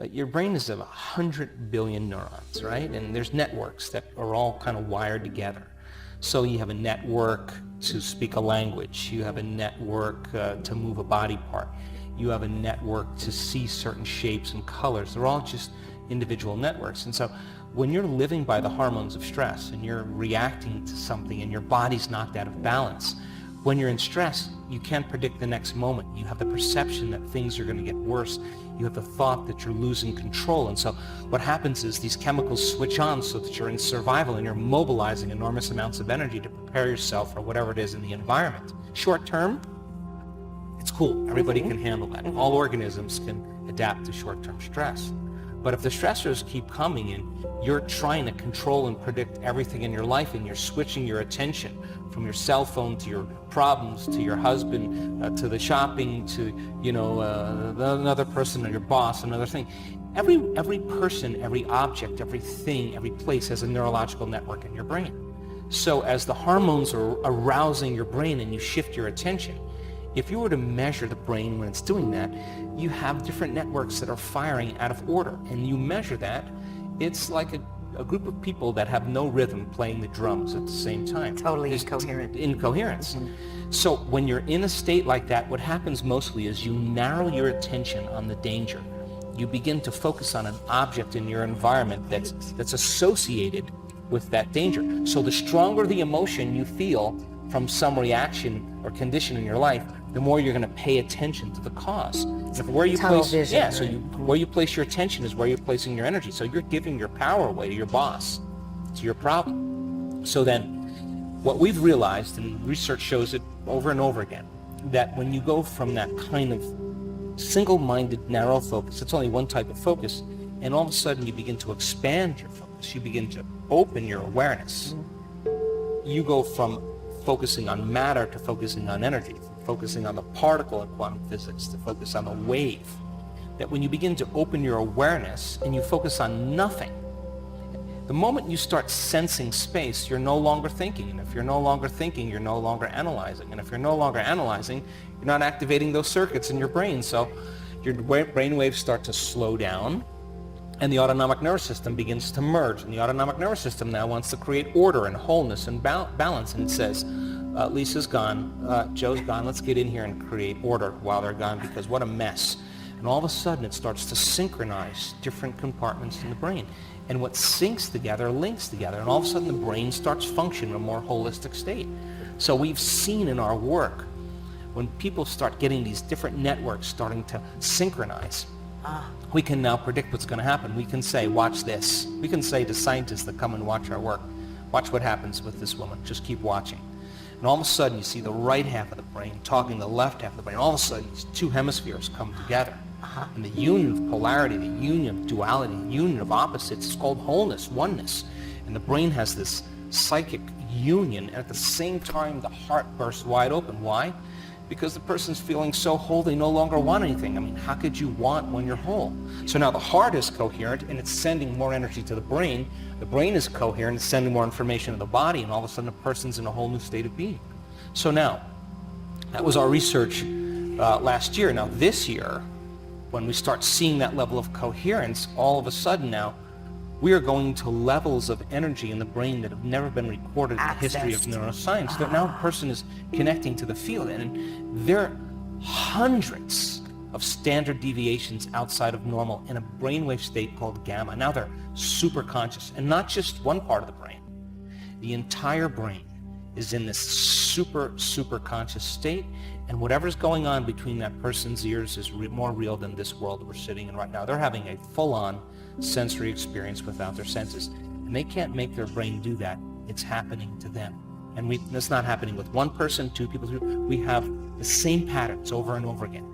Your brain is 100 billion neurons, right? And there's networks that are all kind of wired together. So you have a network to speak a language. You have a network to move a body part. You have a network to see certain shapes and colors. They're all just individual networks. And so when you're living by the hormones of stress and you're reacting to something and your body's knocked out of balance, when you're in stress, you can't predict the next moment. You have the perception that things are going to get worse. You have the thought that you're losing control. And so what happens is these chemicals switch on so that you're in survival and you're mobilizing enormous amounts of energy to prepare yourself for whatever it is in the environment. Short term, it's cool. Everybody can handle that. All organisms can adapt to short-term stress. But if the stressors keep coming and you're trying to control and predict everything in your life and you're switching your attention from your cell phone to your problems, to your husband, to the shopping, to, another person or your boss, another thing. Every person, every object, everything, every place has a neurological network in your brain. So as the hormones are arousing your brain and you shift your attention, if you were to measure the brain when it's doing that, you have different networks that are firing out of order. And you measure that, it's like a group of people that have no rhythm playing the drums at the same time. Totally incoherent. Incoherence. So when you're in a state like that, what happens mostly is you narrow your attention on the danger. You begin to focus on an object in your environment that's associated with that danger. So the stronger the emotion you feel from some reaction or condition in your life, the more you're going to pay attention to the cause. Where you place your attention is where you're placing your energy. So you're giving your power away to your boss, to your problem. So then what we've realized, and research shows it over and over again, that when you go from that kind of single-minded, narrow focus, it's only one type of focus, and all of a sudden you begin to expand your focus, you begin to open your awareness. You go from focusing on matter to focusing on energy, focusing on the particle in quantum physics to focus on the wave. That when you begin to open your awareness and you focus on nothing, the moment you start sensing space, you're no longer thinking. And if you're no longer thinking, you're no longer analyzing. And if you're no longer analyzing, you're not activating those circuits in your brain. So your brain waves start to slow down and the autonomic nervous system begins to merge. And the autonomic nervous system now wants to create order and wholeness and balance. And it says, Lisa's gone, Joe's gone, let's get in here and create order while they're gone, because what a mess. And all of a sudden it starts to synchronize different compartments in the brain. And what syncs together links together. And all of a sudden the brain starts functioning in a more holistic state. So we've seen in our work, when people start getting these different networks starting to synchronize, we can now predict what's going to happen. We can say, watch this. We can say to scientists that come and watch our work, watch what happens with this woman. Just keep watching. And all of a sudden you see the right half of the brain talking to the left half of the brain. All of a sudden these two hemispheres come together. And the union of polarity, the union of duality, the union of opposites is called wholeness, oneness. And the brain has this psychic union, and at the same time the heart bursts wide open. Why? Because the person's feeling so whole they no longer want anything. I mean, how could you want when you're whole? So now the heart is coherent and it's sending more energy to the brain. The brain is coherent, it's sending more information to the body, and all of a sudden the person's in a whole new state of being. So now, that was our research last year. Now this year, when we start seeing that level of coherence, all of a sudden now, we are going to levels of energy in the brain that have never been recorded in the history of neuroscience. That now a person is connecting to the field, and there are hundreds of standard deviations outside of normal in a brainwave state called gamma. Now they're super conscious, and not just one part of the brain. The entire brain is in this super conscious state, and whatever's going on between that person's ears is more real than this world we're sitting in right now. They're having a full-on sensory experience without their senses, and they can't make their brain do that. It's happening to them. And it's not happening with one person, two people, we have the same patterns over and over again.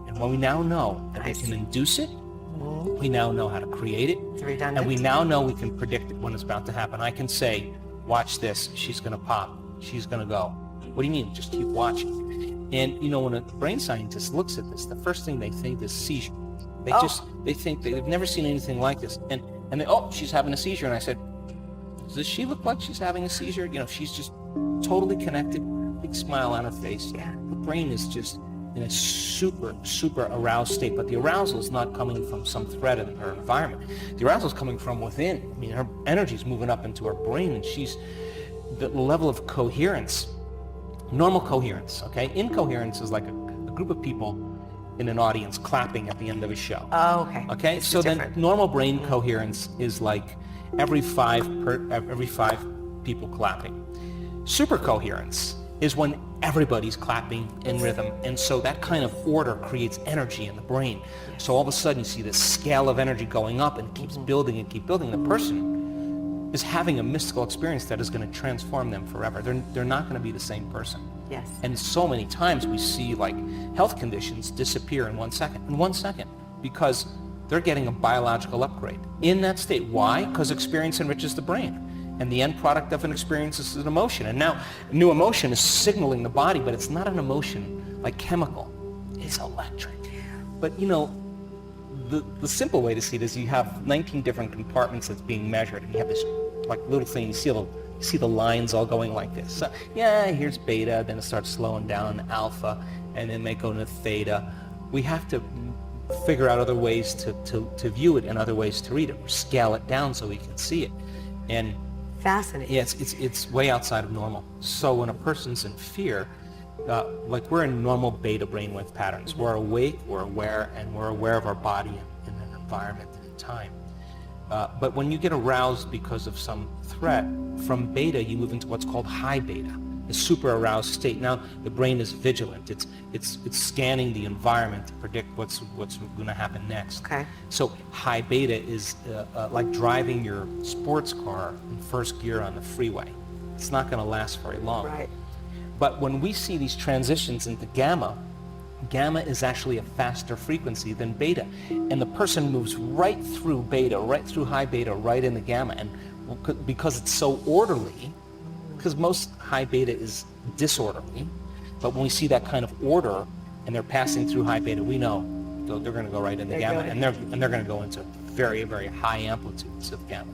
And when we now know that we can induce it, we now know how to create it, and we now know we can predict it when it's about to happen. I can say, watch this, she's going to pop, she's going to go. What do you mean? Just keep watching. And when a brain scientist looks at this, the first thing they think is seizure. They think they've never seen anything like this. And they, she's having a seizure. And I said, does she look like she's having a seizure? She's just totally connected, big smile on her face. Yeah. The brain is just in a super, super aroused state, but the arousal is not coming from some threat in her environment. The arousal is coming from within. I mean, her energy is moving up into her brain, and the level of coherence, normal coherence, okay? Incoherence is like a group of people in an audience clapping at the end of a show. Oh, okay. Okay, It's so different. then normal brain coherence is like every five people clapping. Super coherence is when everybody's clapping in rhythm, and so that kind of order creates energy in the brain. So all of a sudden you see this scale of energy going up, and it keeps building and keep building. The person is having a mystical experience that is going to transform them forever. They're not going to be the same person. Yes. And so many times we see like health conditions disappear in 1 second, because they're getting a biological upgrade in that state. Why? Because experience enriches the brain. And the end product of an experience is an emotion. And now new emotion is signaling the body, but it's not an emotion like chemical. It's electric. But you know, the simple way to see it is you have 19 different compartments that's being measured, and you have this like little thing, you see the lines all going like this. So, yeah, here's beta, then it starts slowing down, alpha, and then may go into theta. We have to figure out other ways to view it and other ways to read it, or scale it down so we can see it. And fascinating. yeah, it's way outside of normal. So when a person's in fear, like we're in normal beta brainwave patterns. We're awake, we're aware, and we're aware of our body in an environment and in time. But when you get aroused because of some threat, from beta you move into what's called high beta, a super aroused state. Now the brain is vigilant. It's scanning the environment to predict what's going to happen next. Okay. So high beta is like driving your sports car in first gear on the freeway. It's not going to last very long. Right. But when we see these transitions into gamma is actually a faster frequency than beta. And the person moves right through beta, right through high beta, right into gamma. And because it's so orderly, because most high beta is disorderly, but when we see that kind of order and they're passing through high beta, we know they're going to go right into gamma, and they're going to go into very, very high amplitudes of gamma.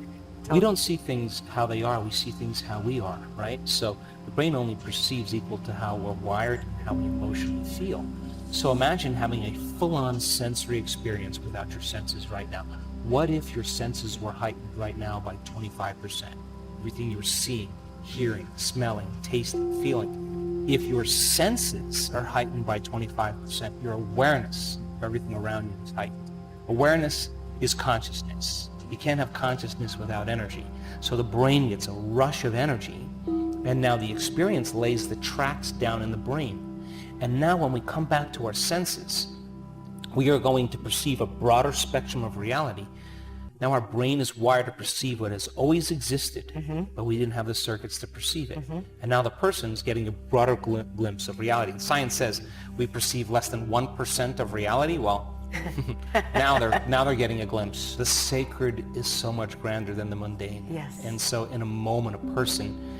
We don't see things how they are, we see things how we are, right? So the brain only perceives equal to how we're wired and how we emotionally feel. So imagine having a full-on sensory experience without your senses right now. What if your senses were heightened right now by 25%? Everything you're seeing, hearing, smelling, tasting, feeling. If your senses are heightened by 25%, your awareness of everything around you is heightened. Awareness is consciousness. You can't have consciousness without energy. So the brain gets a rush of energy, and now the experience lays the tracks down in the brain. And now when we come back to our senses, we are going to perceive a broader spectrum of reality. Now our brain is wired to perceive what has always existed, but we didn't have the circuits to perceive it. And now the person's getting a broader glimpse of reality. And science says we perceive less than 1% of reality. Well, now they're getting a glimpse. The sacred is so much grander than the mundane. Yes. And so in a moment, a person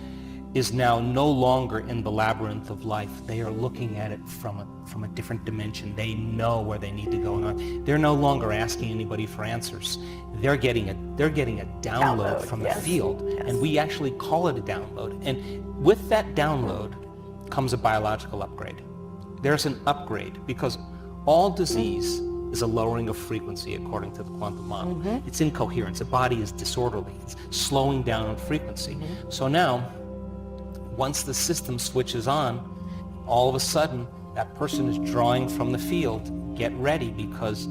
is now no longer in the labyrinth of life. They are looking at it from a different dimension. They know where they need to go on. They're no longer asking anybody for answers. They're getting a download from the field, and we actually call it a download. And with that download comes a biological upgrade. There's an upgrade because all disease is a lowering of frequency according to the quantum model. It's incoherence. The body is disorderly. It's slowing down on frequency. So now, once the system switches on, all of a sudden, that person is drawing from the field. Get ready, because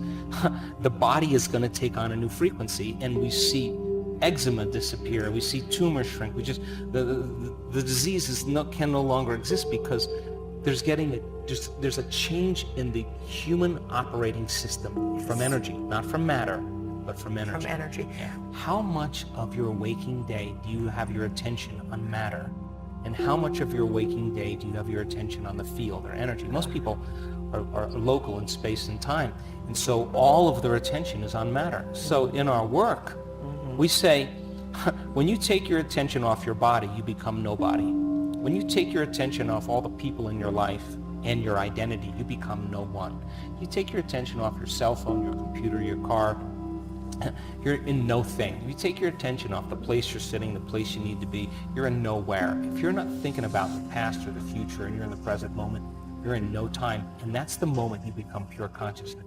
the body is going to take on a new frequency, and we see eczema disappear. We see tumors shrink. The diseases can no longer exist because there's a change in the human operating system from energy, not from matter, but from energy. From energy. How much of your waking day do you have your attention on matter? And how much of your waking day do you have your attention on the field or energy? Most people are local in space and time, and so all of their attention is on matter. So in our work, we say, when you take your attention off your body, you become nobody. When you take your attention off all the people in your life and your identity, you become no one. You take your attention off your cell phone, your computer, your car, you're in no thing. If you take your attention off the place you're sitting, the place you need to be, you're in nowhere. If you're not thinking about the past or the future and you're in the present moment, you're in no time. And that's the moment you become pure consciousness.